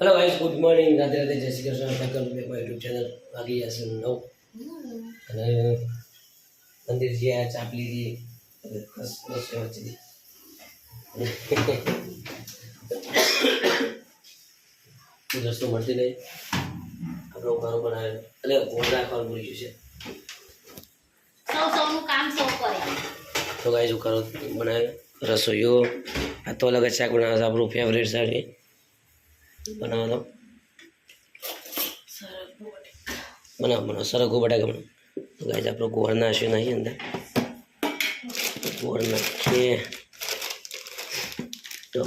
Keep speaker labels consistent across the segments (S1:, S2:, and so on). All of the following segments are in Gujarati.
S1: Hello guys, good morning, Radhe Radhe, जय Shri Krishna. Welcome to my YouTube channel. आगे जैसे नौ અને મંદિર જે આ ચાપલી દી બસ બસ વચ્ચે રસ્તો મળતી નહીં. આપણો ઘરો બનાવે એટલે ગોળ રાખવાનું ભૂલી ગયું છે.
S2: સૌનું કામ સૌ કરે.
S1: તો ગાઈસ હું કરો બનાવે રસોઈઓ. આ તો અલગ જ શાક બનાવે છે. આપણું ફેવરેટ શાક છે. બનાવો તો બનાવો સરગવો બટાકા બનાવો. તો ગાઈસ આપણો ગોળ નાખ્યો નહીં અંદર. ગોળ નાખીએ તો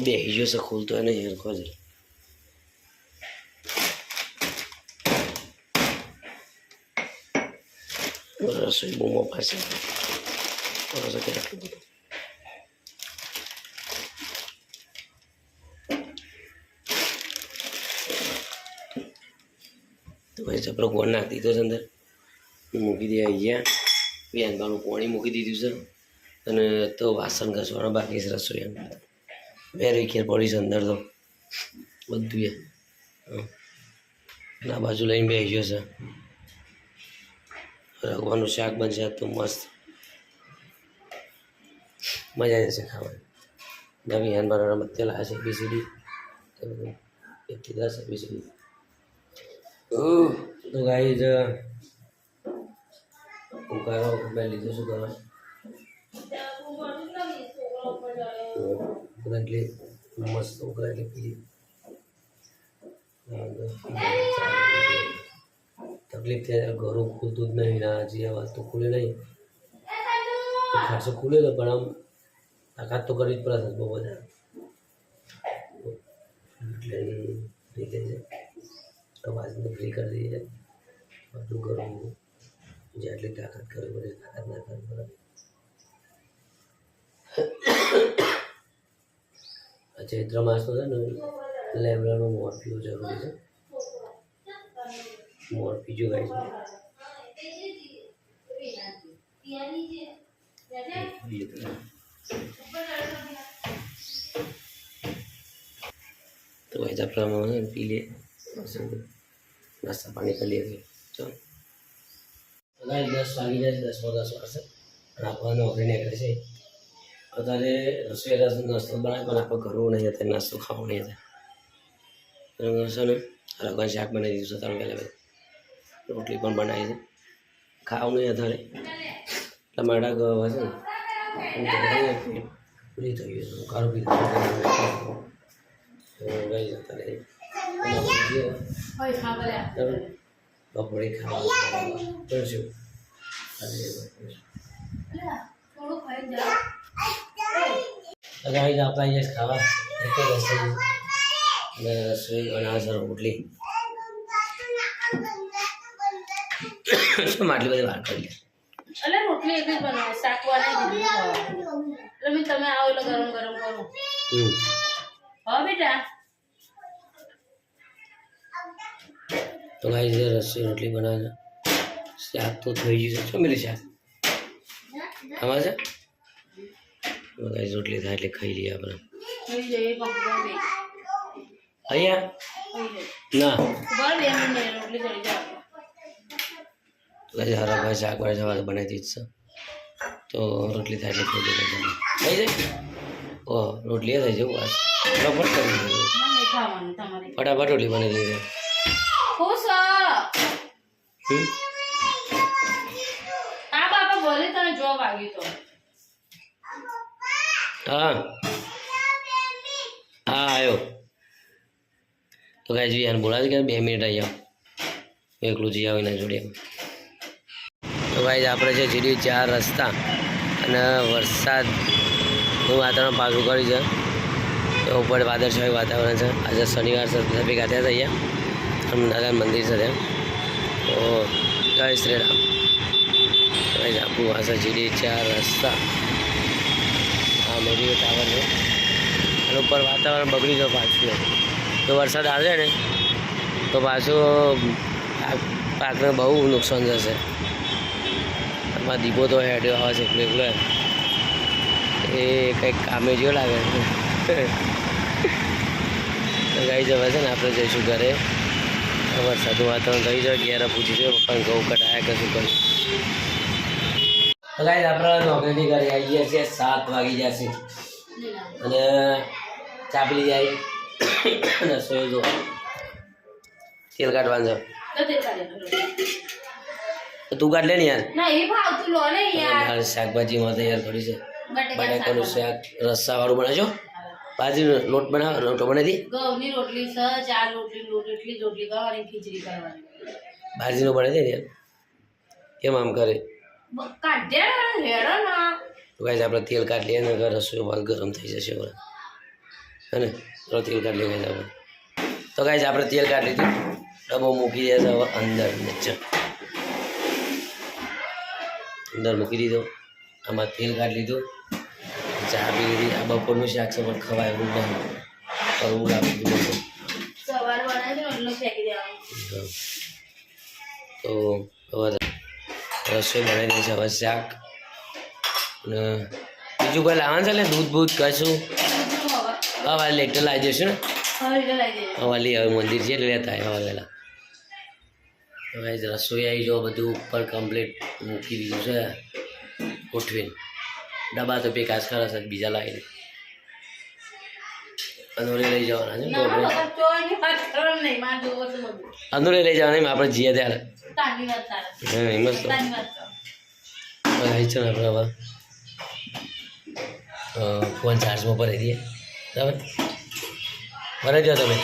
S1: બેસી ગયો છે. ખુલતો નહીં હરખો છે. રસોઈ બૂમો પાસે તો ભાઈ આપણો ગોળ નાખી દીધો છે અંદર. મૂકી દે અહીંયા વેનવાનું પાણી મૂકી દીધું છે. અને તો વાસણ ઘસવાના બાકી છે રસોઈ. વેરી ખેર પડી છે અંદર તો બધું એ આ બાજુ લઈને બેસી ગયો છે. રગવાનું શાક બનશે તો મસ્ત મજા જશે ખાવાની. નવી હેન બનાવવાના મધ્ય લાવે છે ABCD 1 થી 10 ABCD. તો ગાઈઝ ઉકાળો મેં લીધો શું કરવા એટલે મસ્ત ઉકળા એટલે પીલી તકલીફ થાય. ઘરો ખુલતું જ નહીં. ના હજી આ વાત તો ખુલે નહીં. ખાસો ખુલે તો પણ આમ તાકાત તો કરવી જ પડે બહુ બધા. એટલે રીતે છે અવાજને ફ્રી કરી દઈએ. બધું કરવું જેટલી તાકાત કરવી પડે તાકાત ના કરવી પડે. ચૈત્ર માસનો છે ને લેમડાનું મોર પીવું જરૂરી છે. મોર પીજો ગાઈસ. તો ગાઈસ આપણે પી લે નાસ્તા પાણી કરી લઈએ. ચાલો ગાઈસ 10 વાગી જાય. 10 વાગશે અને આપણે નોકરી નીકળે છે. અત્યારે રસોઈ નાસ્તો બનાવે પણ આપણે કરવું નહીં. અત્યારે નાસ્તો ખાવો નહીં. અત્યારે છે ને રગવાનું શાક બનાવી દીધું છે. તમે પહેલાં રોટલી પણ બનાવી છે. ખાવું નહીં અત્યારે ટમાટા ગવા છે ને પૂરી થઈ ગયું છે. કારું પી ગઈ અત્યારે બપોરે ખાવાનું કરશું. ગાઈસ આપણે અહીંયા જ ખાવા રસોઈ અને રસોઈ બનાવે છે રોટલી. શું આટલી બધી વાત કરી?
S2: એટલે રોટલી એક જ બનાવો, શાક વાળી એટલે મેં તમે આવો એટલે ગરમ ગરમ કરો. હા બેટા.
S1: તો ગાઈસ રસોઈ રોટલી બનાવે છે. શાક તો થઈ ગયું છે. શું મિલે શાક આમાં છે? ગાઈસ રોટલી થાય એટલે ખાઈ લઈએ આપણે. અહીંયા ના હરાભાઈ શાક વાળી સવારે બનાવી દીધી છે. તો રોટલી થાય એટલે ખાઈ લઈએ. થઈ જાય. ઓહ રોટલી થઈ જવું બસ ફટાફટ કરી દીધું. ફટાફટ રોટલી બનાવી દીધી. હા હા આવ્યો. તો કાંઈ જોઈએ બોલાવે કે 2 મિનિટ આવી જાઓ. એકલું જઈ આવીને જોડે. તો કાંઈ આપણે છે જીડી 4 રસ્તા અને વરસાદનું વાતાવરણ પાછું કર્યું છે. તો ઉપર વાદળછાયું વાતાવરણ છે. આજે શનિવાર છે. ભેગા થયા હતા અહીંયા હનુમાન મંદિર છે ત્યાં. તો જય શ્રી રામ. કાંઈ આપણું આ છે જીડી 4 રસ્તા. આ રેડિયો ટાવર છે. અને ઉપર વાતાવરણ બગડી ગયું પાછું. તો વરસાદ આવે ને તો પાછું પાકને બહુ નુકસાન જશે. આમાં દીપો તો હેડ્યો આવે છે એકલો એકલો. એ કંઈક કામે જેવો લાગે. ગાઈસ હવે છે ને આપણે જઈશું ઘરે. વરસાદનું વાતાવરણ થઈ જાય. ઘેર પૂછીશું પપ્પાને ઘઉં કટાયા કે શું કર્યું. તો ગાઈસ આપણે નોકરીથી ઘરે આવી ગયા છીએ. 7 વાગી જશે અને ચા પી લીધી આવી અને રસોઈ જો તેલ કાઢવાનું છે. તો તું કાઢ લે ને યાર. શાકભાજીમાં તૈયાર કર્યું છે. બટાકાનું શાક રસ્સાવાળું બનાવજો. બાજરીનો લોટ રોટલો બનાવી દે.
S2: ઘઉંની રોટલી છે, 4 રોટલી કરવાની, ખીચડી કરવાની.
S1: બાજરીનો બનાવી દે ને યાર. કેમ આમ કરે? તો ગાઈસ આપણે તેલ કાઢી લઈએ ને રસોઈ બાદ ગરમ થઈ જશે હવે. હે ને થોડું તેલ કાઢી લઈએ આપણે. તો ગાઈસ આપણે તેલ કાઢી લીધું. ડબ્બો મૂકી દે હવે અંદર નીચે. અંદર મૂકી દીધો. આમાં તેલ કાઢી લીધું. ચા પી લીધી. આ બપોરનું શાક છે પણ ખવાય એવું નહીં. કરવું આપી દીધું. તો હવે રસોઈ બનાવી દઈ છે. હવે શાક અને બીજું કોઈ લાવવાનું છે ને દૂધ બૂધ કશું. હવે લેટર લાવી દઈશું ને. હવે મંદિર છે એટલે લેતા હવે વહેલા. હવે રસોઈ આવી જો બધું ઉપર કમ્પ્લીટ મૂકી દીધું છે ઉઠવીને. ડબ્બા તો પેકાશ ખરા છે બીજા લાવીને અંદોરે લઈ જવાના છે. અંદોરે લઈ જવાના આપણે જઈએ ત્યારે. હા એમ જ તો છે ને આપણે હવે ફોન ચાર્જમાં ભરાઈ દઈએ. બરાબર ભરાઈ દો તમે.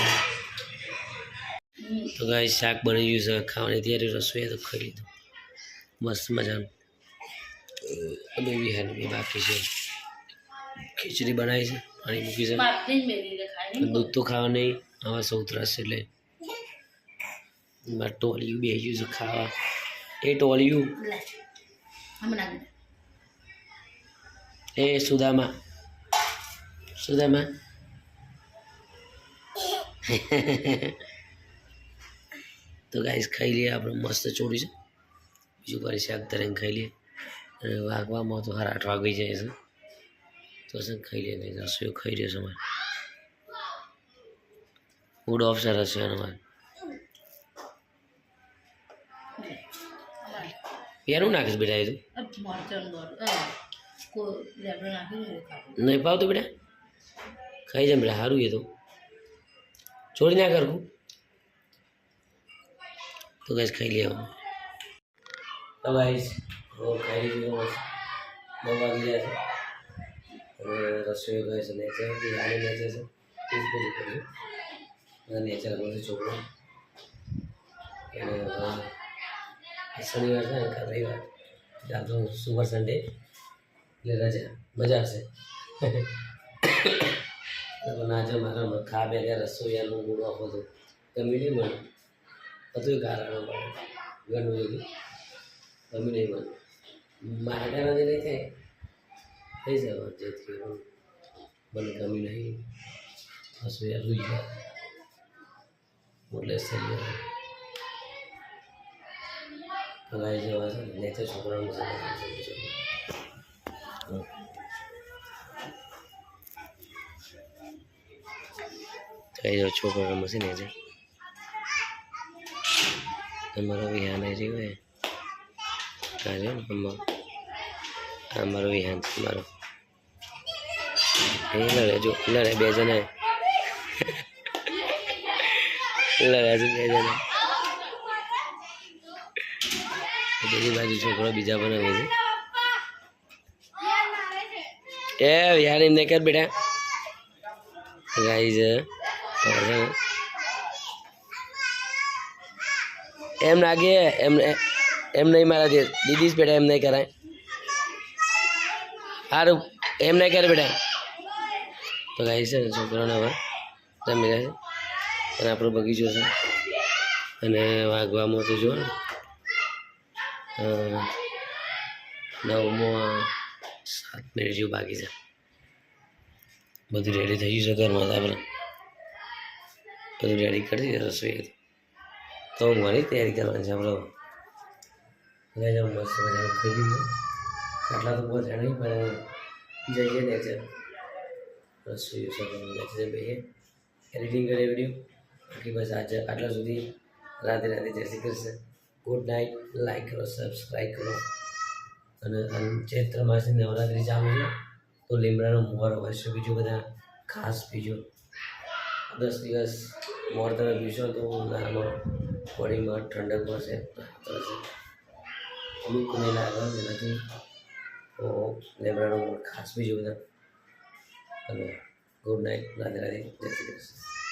S1: તો ગાય શાક બની ગયું છે. ખાવાની તૈયારી. રસોઈ તો ખાઈ લીધું મસ્ત મજાનું. બી બાકી છે. ખીચડી બનાવી છે. પાણી મૂકી છે. દૂધ તો ખાવા નહીં. હવે સૌ ત્રાસ એટલે ટોલિયું બે ગયું છે ખાવા. એ ટોલિયું એ સુદામા તો ગાઈસ ખાઈ લઈએ આપણે. મસ્ત ચોરી છે. બીજું કરી શાક તરીને ખાઈ લઈએ. અને વાગવામાં તો 8 વાગી જાય છે. તો શું ખાઈ લઈએ. નહીં રસોઈ ખાઈ રહ્યો છે અમારે. મૂડ ઓફ છે રસોઈનો અમારે. યારું નાખીશ બેટા. એ તો નહીં ભાવતું બેટા. ખાઈ જાય બેટા. સારું એ તો છોડી ના કરવું. તો ગાઈસ ખાઈ લઈએ. તો ગાઈસ ખાઈ લીધું. 9 વાગી જાય છે અને રસોઈ ગઈ છે નેચર. આને નેચર છે પીસ પૂરી કર્યું અને નેચર બધું છોકરો. અને શનિવાર છે ને કાલ રવિવાર. કાલ તો સુપર સન્ડે એટલે રજા. મજા આવશે. ના જો મારા ખા બે ત્યાં રસોઈયાનું મૂડ ઓફ હતું. ગમી નહીં મને હતું કારણ ઘણું બધું ગમી નહીં મને. મારા કારણે નહીં થાય થઈ જાય જેથી મને ગમી નહીં. રસોઈયા લઈ ગયા એટલે થઈ ગયો. ભગાઈ જવા છે ને તો છોકરાનું થઈ જાઓ. છોકરા રમશે ને છે અમારો વિહાન આવી હોય. કાલે અમારો વિહાન તમારો એ લડે. જો લડે બે જણા લડ્યા છે બે જણા. બીજી બાજુ છોકરો બીજા બનાવે છે. એ યાર એમને કર બેટા. ગાઈઝ એમ લાગે એમ નહીં મારા દીદી જ બેટા. એમ નહીં કરાય. સારું એમ નહીં કરે બેટા. તો ગાઈઝ છે ને છોકરાને હવે રમી રહ્યા છે અને આપણો બગીચો છે. અને વાગવામાં તો જો 9:07 જેવું બાકી છે. બધું રેડી થઈ ગયું છે ઘરમાં. આપણે બધું રેડી કરી દીધું રસોઈ. તો ઊંઘવાની તૈયારી કરવાની છે આપણે. મસ્ત મજાનું ખાઈ લીધું. આટલા તો પહોંચ્યા નહીં પણ જઈએ ને રસોઈ છે બે એડિટિંગ કરીએ વિડીયો. બાકી બસ આજે આટલા સુધી. રાધે રાધે, જય Shri Krishna, good night. Like કરો, સબસ્ક્રાઈબ કરો. અને ચૈત્ર માસની નવરાત્રિ ચાલુ છે તો લીમડાનો મોર અવશ્ય પીજો બધા, ખાસ પીજો. 10 દિવસ મોર તમે પીશો તો ઉનાળામાં બોડીમાં ઠંડક મળશે, લૂક નહીં લાગે એનાથી. તો લીમડાનો મોર ખાસ પીજો બધા. અને ગુડ નાઇટ, રાધે રાધે, જય શ્રી કૃષ્ણ.